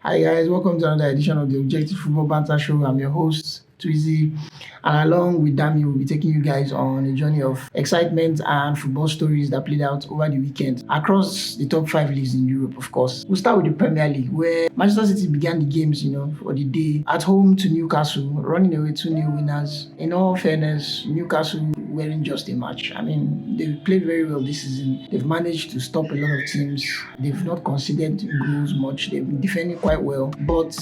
Hi guys, welcome to another edition of the Objective Football Banter Show. I'm your host, Twizy, and along with Dami, we'll be taking you guys on a journey of excitement and football stories that played out over the weekend across the top 5 leagues in Europe, of course. We'll start with the Premier League, where Manchester City began the games, for the day at home to Newcastle, running away 2-0 winners. In all fairness, Newcastle weren't just a match. I mean, they've played very well this season. They've managed to stop a lot of teams. They've not conceded goals much. They've been defending quite well. But,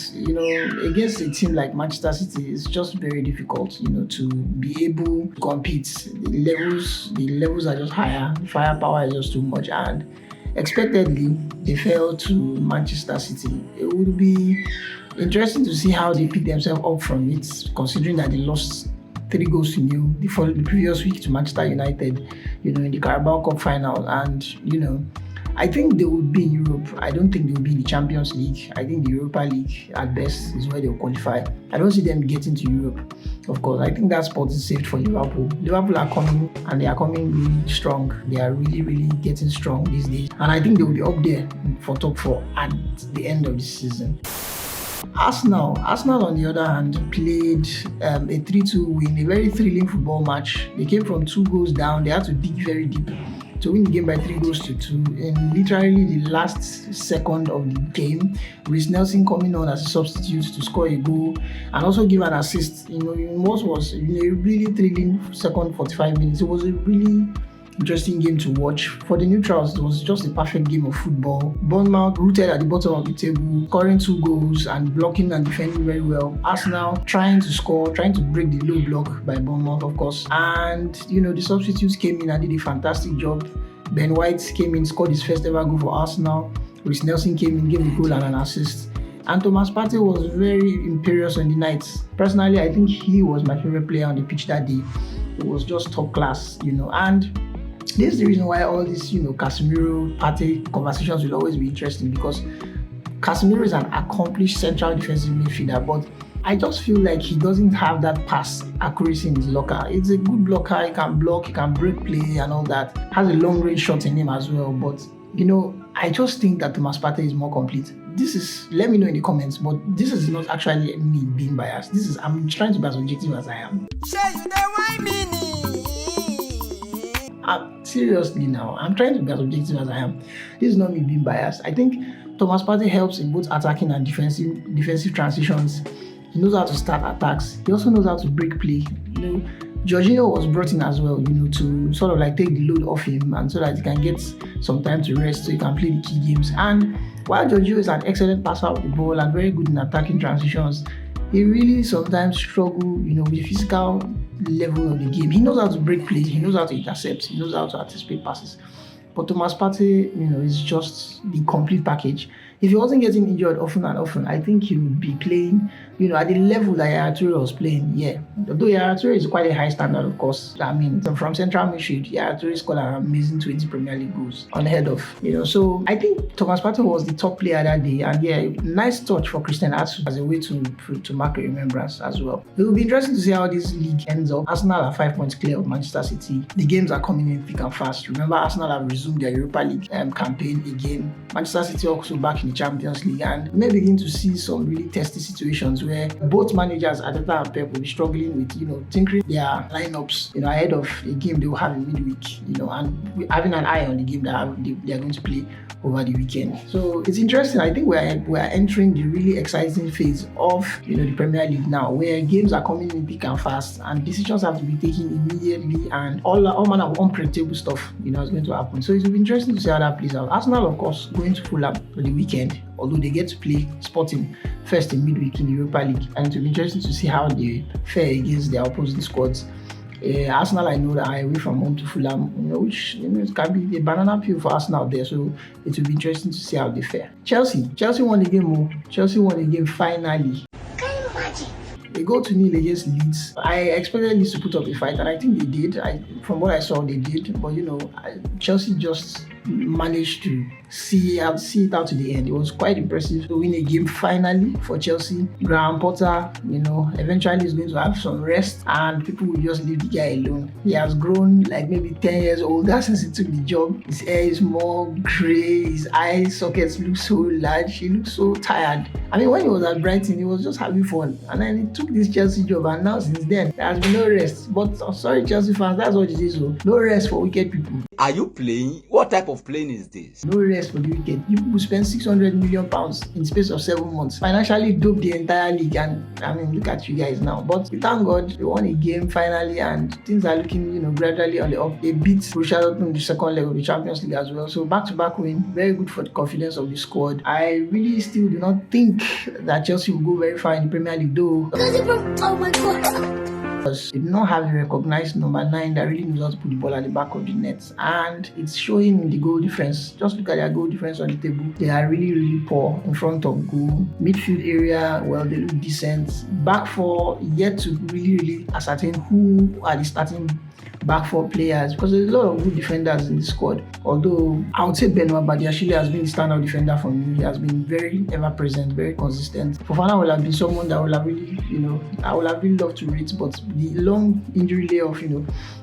against a team like Manchester City, it's just very difficult, to be able to compete. The levels are just higher. Firepower is just too much. And expectedly, they fell to Manchester City. It would be interesting to see how they pick themselves up from it, considering that they lost 3-0 the previous week to Manchester United, in the Carabao Cup final. And, I think they would be in Europe. I don't think they will be in the Champions League. I think the Europa League at best is where they'll qualify. I don't see them getting to Europe. Of course, I think that spot is saved for Liverpool. Liverpool are coming, and they are coming really strong. They are really, really getting strong these days. And I think they will be up there for top 4 at the end of the season. Arsenal, on the other hand, played a 3-2 win, a very thrilling football match. They came from 2 goals down. They had to dig very deep to win the game by 3-2 in literally the last second of the game. Reece Nelson coming on as a substitute to score a goal and also give an assist. In what was a really thrilling second 45 minutes. It was a really interesting game to watch. For the neutrals, it was just a perfect game of football. Bournemouth rooted at the bottom of the table, scoring 2 goals and blocking and defending very well. Arsenal trying to score, trying to break the low block by Bournemouth, of course. And, the substitutes came in and did a fantastic job. Ben White came in, scored his first ever goal for Arsenal. Reece Nelson came in, gave a goal and an assist. And Thomas Partey was very imperious on the night. Personally, I think he was my favorite player on the pitch that day. It was just top class, and this is the reason why all these, Casemiro, Partey conversations will always be interesting, because Casemiro is an accomplished central defensive midfielder, but I just feel like he doesn't have that pass accuracy in his locker. It's a good blocker, he can block, he can break play and all that. Has a long range shot in him as well, but I just think that Thomas Partey is more complete. Let me know in the comments, but this is not actually me being biased. I'm trying to be as objective as I am. Seriously now, I'm trying to be as objective as I am. This is not me being biased. I think Thomas Partey helps in both attacking and defensive transitions. He knows how to start attacks. He also knows how to break play. Jorginho was brought in as well, to sort of like take the load off him, and so that he can get some time to rest, so he can play the key games. And while Jorginho is an excellent passer of the ball and very good in attacking transitions, he really sometimes struggles, with the physical level of the game. He knows how to break play, he knows how to intercept, he knows how to anticipate passes. But Thomas Partey, is just the complete package. If he wasn't getting injured often and often, I think he would be playing, at the level that Yaya Toure was playing. Yeah, although Yaya Toure is quite a high standard, of course. I mean, from central midfield, Yaya Toure scored an amazing 20 Premier League goals unheard of. So I think Thomas Partey was the top player that day, and yeah, nice touch for Christian Atsu as a way to mark a remembrance as well. It will be interesting to see how this league ends up. Arsenal are 5 points clear of Manchester City. The games are coming in thick and fast. Remember, Arsenal have resumed their Europa League campaign again. Manchester City also back in the Champions League, and we may begin to see some really testy situations where both managers, Arteta and Pep, will be struggling with, tinkering their lineups, ahead of a game they will have in midweek, and having an eye on the game that they are going to play over the weekend. So it's interesting. I think we're entering the really exciting phase of, the Premier League now, where games are coming in thick and fast, and decisions have to be taken immediately, and all manner of unpredictable stuff, is going to happen. So it will be interesting to see how that plays out. Arsenal, of course, going to Fulham for the weekend, although they get to play Sporting first in midweek in the Europa League, and it will be interesting to see how they fare against their opposing squads. Arsenal, I know that are away from home to Fulham, which it can be a banana peel for Arsenal there, so it will be interesting to see how they fare. Chelsea won the game. Chelsea won the game finally. Can you imagine? They go to 0 against Leeds. I expected Leeds to put up a fight, and I think they did. From what I saw, they did. But Chelsea just managed to see it out to the end. It was quite impressive to win a game finally for Chelsea. Graham Potter, eventually is going to have some rest and people will just leave the guy alone. He has grown like maybe 10 years older since he took the job. His hair is more grey, his eye sockets look so large, he looks so tired. I mean, when he was at Brighton, he was just having fun. And then he took this Chelsea job and now since then, there has been no rest. But sorry, Chelsea fans, that's what it is. So no rest for wicked people. Are you playing? What type of playing is this? No rest for the wicked. People who spend £600 million in the space of 7 months financially doped the entire league. And I mean, look at you guys now. But thank God they won a game finally and things are looking, gradually on the up. They beat Borussia Dortmund in the second leg of the Champions League as well. So back-to-back win, very good for the confidence of the squad. I really still do not think that Chelsea will go very far in the Premier League though. Oh my God. Because they do not have a recognized number 9 that really knows how to put the ball at the back of the net, and it's showing in the goal difference. Just look at their goal difference on the table. They are really, really poor in front of goal. Midfield area, well, they look decent. Back four, yet to really ascertain who are the starting back four players, because there's a lot of good defenders in the squad. Although I would say Benoit Badiashile has been the standout defender for me. He has been very ever present, very consistent. Fofana will have been someone that would have really, I would have really loved to rate, but the long injury layoff,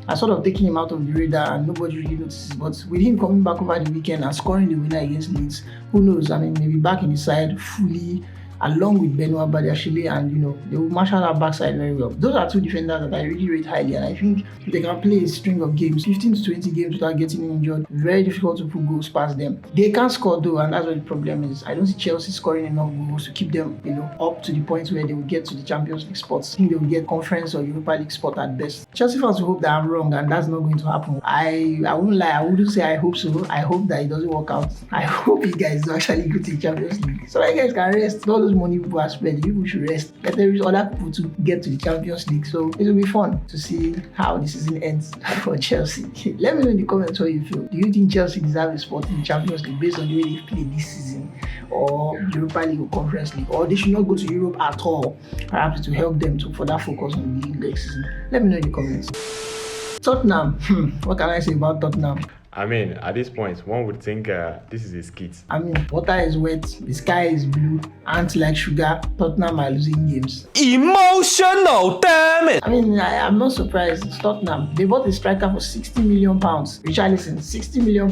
I sort of taking him out of the radar and nobody really notices. But with him coming back over the weekend and scoring the winner against Leeds, who knows? I mean, maybe back in the side fully, along with Benoit Badiashile, and they will marshal our backside very well. Those are two defenders that I really rate highly, and I think if they can play a string of games, 15 to 20 games without getting injured, very difficult to put goals past them. They can't score though, and that's what the problem is. I don't see Chelsea scoring enough goals to keep them, up to the point where they will get to the Champions League spots. I think they will get Conference or Europa League spot at best. Chelsea fans will hope that I'm wrong, and that's not going to happen. I wouldn't lie, I wouldn't say I hope so. I hope that it doesn't work out. I hope you guys actually go to the Champions League, so you guys can rest. All those money people are spending, people should rest. Let there is other people to get to the Champions League. So it will be fun to see how the season ends for Chelsea. Let me know in the comments how you feel. Do you think Chelsea deserve a spot in the Champions League based on the way they played this season, or Europa League or Conference League, or they should not go to Europe at all? Perhaps it will help them to further focus on the league next season. Let me know in the comments. Tottenham. What can I say about Tottenham? I mean, at this point, one would think this is a skit. I mean, water is wet, the sky is blue, ants like sugar, Tottenham are losing games. Emotional, damn it! I mean, I'm not surprised. It's Tottenham. They bought a striker for £60 million. Richarlison, £60 million.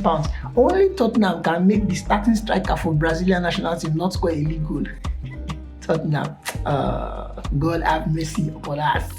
Only Tottenham can make the starting striker for Brazilian national team not score a league goal. Tottenham, God have mercy upon us.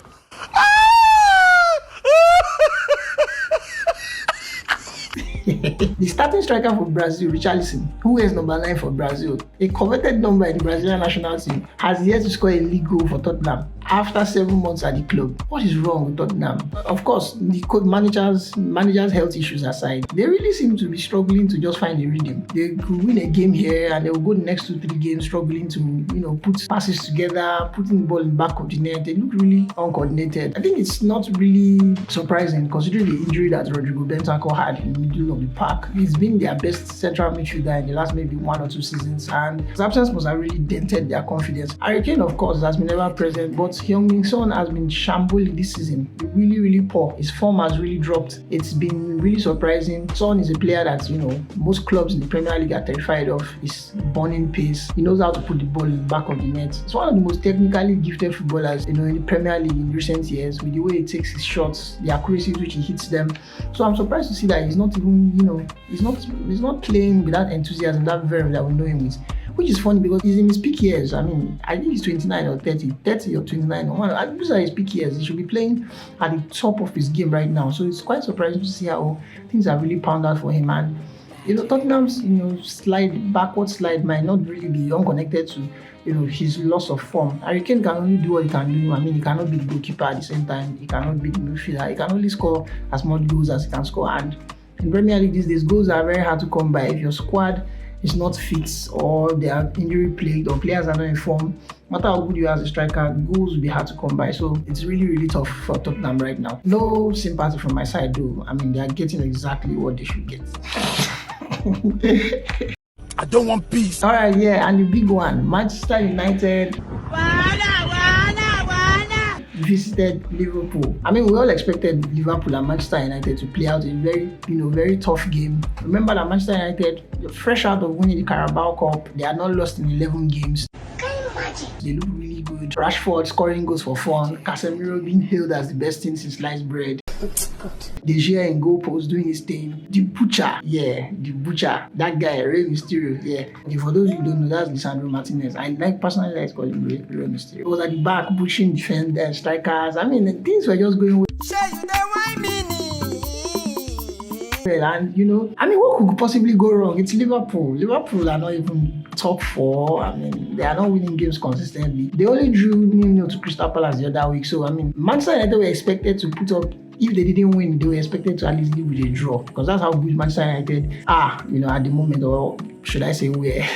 The starting striker for Brazil, Richarlison, who wears number 9 for Brazil, a coveted number in the Brazilian national team, has yet to score a league goal for Tottenham after 7 months at the club. What is wrong with Tottenham? Of course, the managers' health issues aside, they really seem to be struggling to just find a rhythm. They could win a game here and they will go the next 2-3 games struggling to, put passes together, putting the ball in the back of the net. They look really uncoordinated. I think it's not really surprising considering the injury that Rodrigo Bentancur had in the middle of the park. He's been their best central midfielder in the last maybe 1 or 2 seasons, and his absence must have really dented their confidence. Harry Kane, of course, has been ever present, but Heung-min Son has been shambolic this season. Really, really poor. His form has really dropped. It's been really surprising. Son is a player that, most clubs in the Premier League are terrified of. His burning pace. He knows how to put the ball in the back of the net. He's one of the most technically gifted footballers, in the Premier League in recent years, with the way he takes his shots, the accuracy with which he hits them. So I'm surprised to see that he's not even, he's not playing with that enthusiasm, that verve that we know him with. Which is funny because he's in his peak years. I mean, I think he's 29 or 30 or 29. These are his peak years. He should be playing at the top of his game right now. So it's quite surprising to see how things are really pounded out for him. And Tottenham's backward slide might not really be unconnected to his loss of form. Harry Kane can only do what he can do. I mean, he cannot be the goalkeeper at the same time. He cannot be the midfielder. He can only score as much goals as he can score. And in Premier League these days, goals are very hard to come by. If your squad is not fit or they are injury plagued or players are not in form, no matter how good you are as a striker, goals will be hard to come by. So it's really, really tough for Tottenham right now. No sympathy from my side though. I mean, they are getting exactly what they should get. I don't want peace. Alright, yeah, and the big one, Manchester United. visited Liverpool. I mean, we all expected Liverpool and Manchester United to play out a very tough game. Remember that Manchester United, fresh out of winning the Carabao Cup, they had not lost in 11 games. They look really good. Rashford scoring goals for fun. Casemiro being hailed as the best thing since sliced bread. De Gea in goal post doing his thing. The Butcher, that guy, Rey Mysterio, Okay, for those who don't know, that's Lisandro Martinez. I personally like calling him Rey Mysterio. He was at the back pushing defenders, strikers. I mean, things were just going well. And what could possibly go wrong? It's Liverpool. Liverpool are not even top 4. I mean, they are not winning games consistently. They only drew 0-0 to Crystal Palace the other week. So, I mean, Manchester United were expected to put up, if they didn't win, they were expected to at least leave with a draw. Because that's how good Manchester United are, at the moment, or should I say where.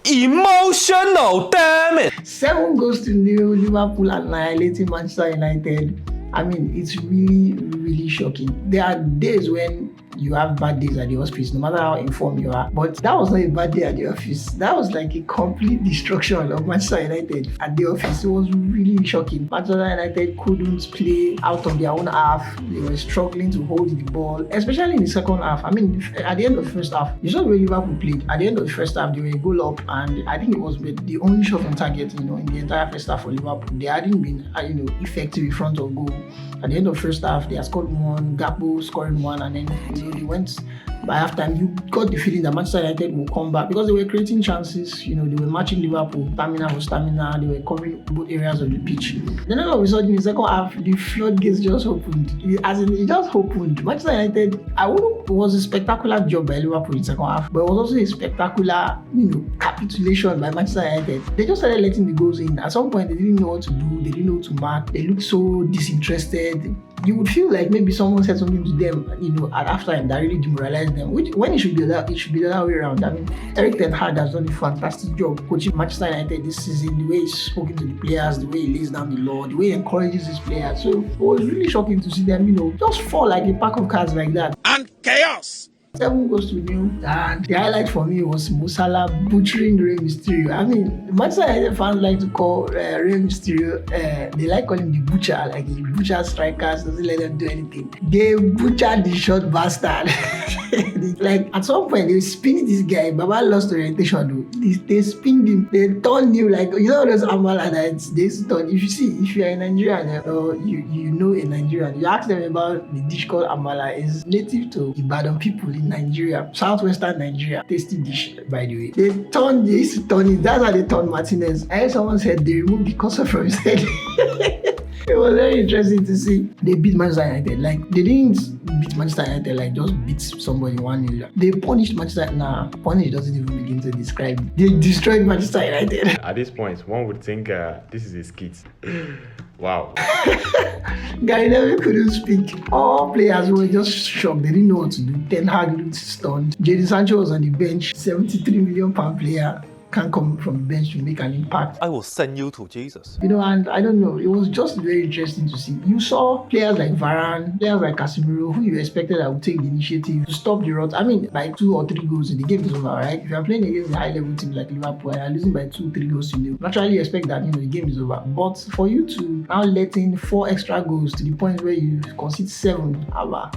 Emotional, damn it! 7 goals to 0, Liverpool annihilating Manchester United. I mean, it's really shocking. There are days when you have bad days at the office, no matter how informed you are. But that was not a bad day at the office. That was like a complete destruction of Manchester United at the office. It was really shocking. Manchester United couldn't play out of their own half. They were struggling to hold the ball, especially in the second half. I mean, at the end of the first half, you saw the way Liverpool played. At the end of the first half, they were a goal up, and I think it was the only shot on target, in the entire first half for Liverpool. They hadn't been, effective in front of goal. At the end of the first half, they had scored 1, Gakpo scoring 1, and then they went by halftime. You got the feeling that Manchester United will come back because they were creating chances. They were matching Liverpool, stamina for stamina. They were covering both areas of the pitch. Then all of a sudden, in the second half, the floodgates just opened. It just opened. Manchester United, it was a spectacular job by Liverpool in the second half, but it was also a spectacular, capitulation by Manchester United. They just started letting the goals in. At some point, they didn't know what to do. They didn't know what to mark. They looked so disinterested. You would feel like maybe someone said something to them, at halftime that really demoralized them. Which, when it should be the other way around. I mean, Erik ten Hag has done a fantastic job coaching Manchester United this season. The way he's spoken to the players, the way he lays down the law, the way he encourages his players. So it was really shocking to see them, just fall like a pack of cards like that. And chaos! 7 goals to 0, and the highlight for me was Mo Salah butchering Rey Mysterio. I mean, Manchester United fans like to call Rey Mysterio, they like calling him the butcher, like he butchers strikers, doesn't let them do anything. They butchered the short bastard. Like, at some point, they spin this guy. Baba lost orientation, though. They spinned him. They turned him like, those Amala that they turn. If you're a Nigerian, or you know a Nigerian, you ask them about the dish called Amala. It's native to Ibadan people in Nigeria, southwestern Nigeria. Tasty dish, by the way. They used to turn it. That's how they turned Martinez. I heard someone said they removed the cursor from his head. It was very interesting to see. They beat Manchester United. Like, they didn't beat Manchester United like just beat somebody 1-0. They punished Manchester. Punish doesn't even begin to describe it. They destroyed Manchester United. At this point, one would think this is a skit. Wow. Gary Neville couldn't speak. All players were just shocked. They didn't know what to do. Ten Hag looked stunned. Jadon Sancho was on the bench. £73 million player can't come from the bench to make an impact. I will send you to Jesus. And I don't know, it was just very interesting to see. You saw players like Varane, players like Casemiro, who you expected that would take the initiative to stop the rot. I mean, by 2 or 3 goals, the game is over, right? If you are playing against a high-level team like Liverpool and you are losing by 2-3 goals to nil, naturally you expect that, the game is over. But for you to now let in 4 extra goals to the point where you concede 7,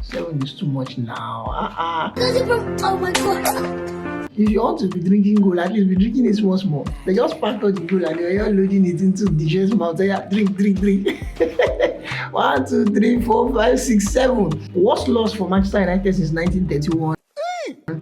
7 is too much now. Oh my God. If you want to be drinking goal, at least be drinking it small. They just packed out the goal and they were loading it into the chest mouth. They are drink. 1, 2, 3, 4, 5, 6, 7. Worst loss for Manchester United since 1931.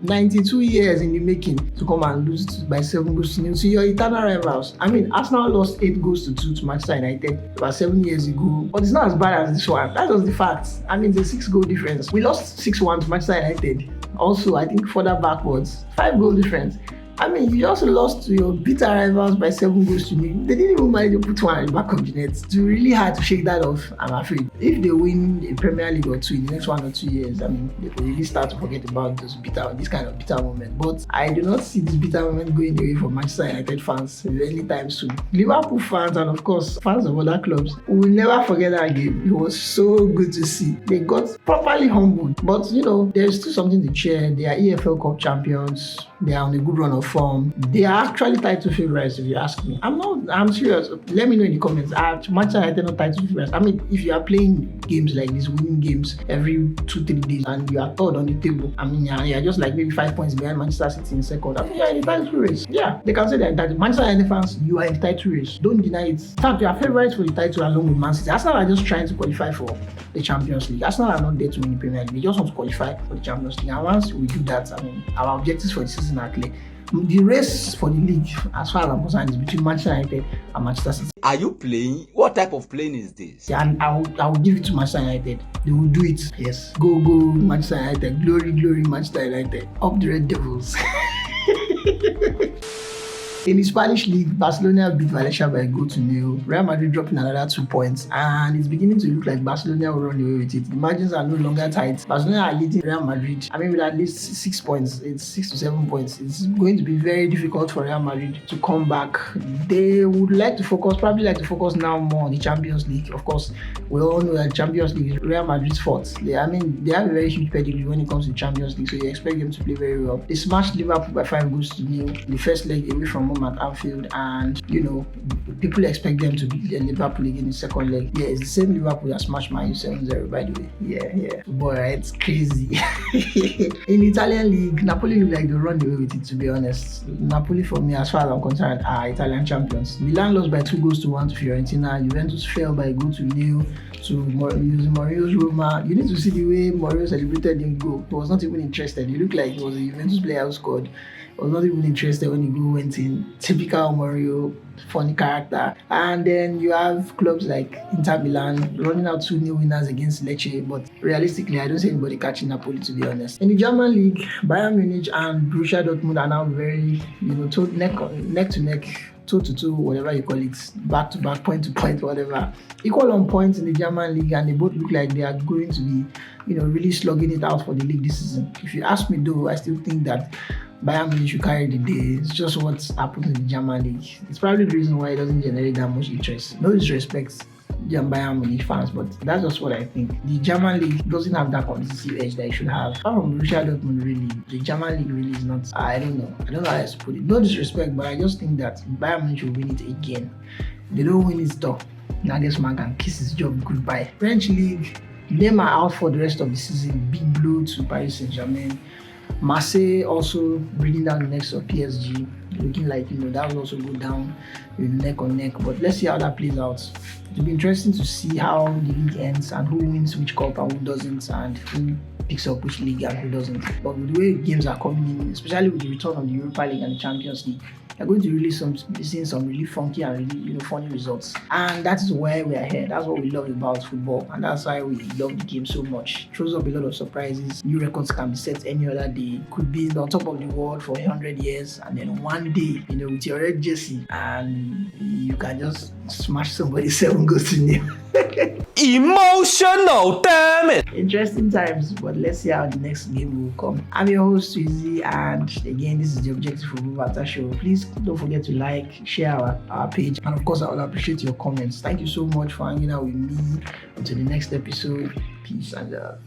92 years in the making to come and lose by 7 goals to 0 to your eternal rivals. I mean, Arsenal lost 8 goals to 2 to Manchester United about 7 years ago, but it's not as bad as this one. That was the fact. I mean, the 6 goal difference. We lost 6-1 to Manchester United. Also, I think further backwards, 5 goal difference. I mean, you just lost to your bitter rivals by 7 goals to 0. They didn't even manage to put one at the back of the net. It's really hard to shake that off, I'm afraid. If they win a Premier League or 2 in the next 1 or 2 years, I mean, they will really start to forget about this kind of bitter moment. But I do not see this bitter moment going away from Manchester United fans anytime soon. Liverpool fans and, of course, fans of other clubs will never forget that game. It was so good to see. They got properly humbled. But, there's still something to cheer. They are EFL Cup champions. They are on a good run of of form. They are actually title favorites if you ask me. I'm serious. Let me know in the comments. Are Manchester United not title favorites? I mean, if you are playing games like this, winning games every 2-3 days, and you are third on the table, I mean, you're just like maybe 5 points behind Manchester City in second. I mean, you're in the title race. Yeah, they can say that Manchester United fans, you are in the title race. Don't deny it. In fact, you are favorites for the title along with Man City. Arsenal are just trying to qualify for the Champions League. Arsenal are not there to win the Premier League. They just want to qualify for the Champions League. And once we do that, I mean, our objectives for the season are clear. The race for the league, as far as I'm concerned, is between Manchester United and Manchester City. Are you playing? What type of playing is this? And I will give it to Manchester United. They will do it. Yes. Go Manchester United. Glory Manchester United. Up the Red Devils. In the Spanish league, Barcelona beat Valencia by a goal to nil. Real Madrid dropping another 2 points, and it's beginning to look like Barcelona will run away with it. The margins are no longer tight. Barcelona are leading Real Madrid. I mean, with at least 6 points, it's 6 to 7 points. It's going to be very difficult for Real Madrid to come back. They would probably like to focus now more on the Champions League. Of course, we all know that Champions League is Real Madrid's fault. They have a very huge pedigree when it comes to Champions League, so you expect them to play very well. They smashed Liverpool by 5 goals to nil. The first leg away from home at Anfield, and people expect them to beat Liverpool again in the second leg. Yeah, it's the same Liverpool that smashed Man U 7-0, by the way. Yeah. Boy, it's crazy. In the Italian league, Napoli look like they run away with it, to be honest. Napoli, for me, as far as I'm concerned, are Italian champions. Milan lost by 2-1 to Fiorentina. Juventus fell by a goal to nil to Mourinho's Roma. You need to see the way Mourinho celebrated the goal. He was not even interested. He looked like he was a Juventus player who scored. I was not even interested when the goal went in. Typical Mourinho, funny character. And then you have clubs like Inter Milan running out 2-0 winners against Lecce, but realistically, I don't see anybody catching Napoli, to be honest. In the German league, Bayern Munich and Borussia Dortmund are now very, neck to neck, toe-to-toe, whatever you call it, back-to-back, point-to-point, whatever. Equal on points in the German league, and they both look like they are going to be, really slugging it out for the league this season. If you ask me though, I still think that Bayern Munich should carry the day. It's just what's happened in the German league. It's probably the reason why it doesn't generate that much interest. No disrespect Bayern Munich fans, but that's just what I think. The German league doesn't have that competitive edge that it should have. Apart from Borussia Dortmund, really, the German league really is not. I don't know how else to put it. No disrespect, but I just think that Bayern Munich will win it again. They don't win it though. Nagelsmann can kiss his job goodbye. French league, Neymar out for the rest of the season. Big blow to Paris Saint-Germain. Marseille also bringing down the necks of PSG, looking like that will also go down neck on neck. But let's see how that plays out. It'll be interesting to see how the league ends and who wins which cup and who doesn't, and who picks up which league and who doesn't. But with the way games are coming in, especially with the return of the Europa League and the Champions League, you're going to really be seeing some really funky and really funny results. And that is why we are here. That's what we love about football, and that's why we love the game so much. It throws up a lot of surprises. New records can be set any other day. Could be on top of the world for 100 years, and then one day, with your red jersey, and you can just smash somebody 7 goals to nil. Emotional, damn it! Interesting times, but let's see how the next game will come. I'm your host, Twizy, and again, this is the Objective Football Banter Show. Please don't forget to like, share our page, and of course, I will appreciate your comments. Thank you so much for hanging out with me. Until the next episode, peace and love.